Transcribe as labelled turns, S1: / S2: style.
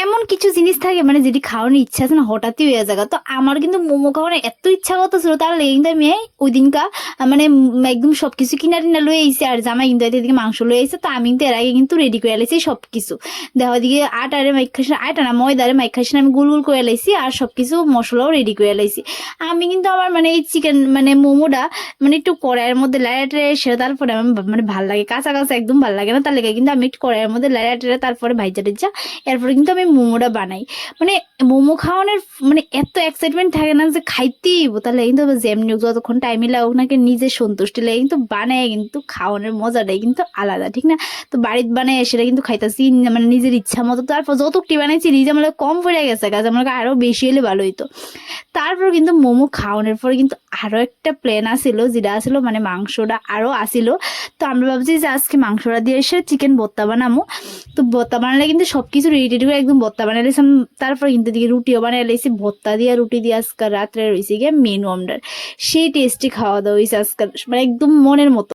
S1: এমন কিছু জিনিস থাকে মানে যেটি খাওয়ানোর ইচ্ছা আছে না হঠাৎই হয়ে যায়। তো আমার কিন্তু মোমো খাওয়ানোর এত ইচ্ছা করতেছিল, তার লেগে কিন্তু আমি ওই দিনকা মানে একদম সবকিছু কিনা টিনা লয়ে আইসি, আর জামাই কিন্তু এদিকে মাংস লয়ে আইসে। তো আমি কিন্তু এর আগে কিন্তু রেডি করে লাইছি সবকিছু। দেখো এদিকে আটারে মাইখাসি, আটা না ময়দারে মাইখাসি আমি গুল গুল করে লাইছি, আর সবকিছু মশলাও রেডি করে লাইছি। আমি কিন্তু আমার মানে এই চিকেন মানে মোমোটা মানে একটু কড়াইয়ের মধ্যে লাইটে সেরে তারপরে আমার মানে ভাল লাগে, কাঁচা কাঁচা একদম ভাল লাগে না, তার লেগে কিন্তু আমি একটু কড়াইয়ের মধ্যে লাইটে তারপরে ভাইজা টেজা এরপরে কিন্তু আমি মোমোটা বানাই। মানে মোমো খাওয়ানোর মানে এত এক্সাইটমেন্ট থাকে না যে খাইতেই হইবো, তাহলে কিন্তু যেমনি হোক যতক্ষণ টাইমই লাগুক নাকি নিজের সন্তুষ্টি লাগে কিন্তু বানায় কিন্তু খাওয়ানোর মজাটাই কিন্তু আলাদা, ঠিক না? তো বাড়িতে বানায় সেটা কিন্তু খাইতেছি মানে নিজের ইচ্ছা মতো। তারপর যতটি বানাইছি নিজে আমার কম পড়ে গেছে, কাজ আমার আরো বেশি হলে ভালো হইতো। তারপর কিন্তু মোমো খাওয়ানোর পরে কিন্তু আরো একটা প্ল্যান আসিল, যেটা আসিল মানে মাংসটা আরো আসিল। তো আমরা ভাবছি যে আজকে মাংসটা দিয়ে এসে চিকেন ভর্তা বানাবো। তো ভর্তা বানালে কিন্তু সবকিছু রেডি রেডি করে একদম ভর্তা বানাই লাইছিলাম। তারপর কিন্তু দিকে রুটিও বানাই লাইছি, ভর্তা দিয়ে রুটি দিয়ে আজকে রাত্রে রয়েছে গিয়ে মেনু আমরা সেই টেস্টি খাওয়া দাওয়া হয়েছে আজকাল, মানে একদম মনের মতো।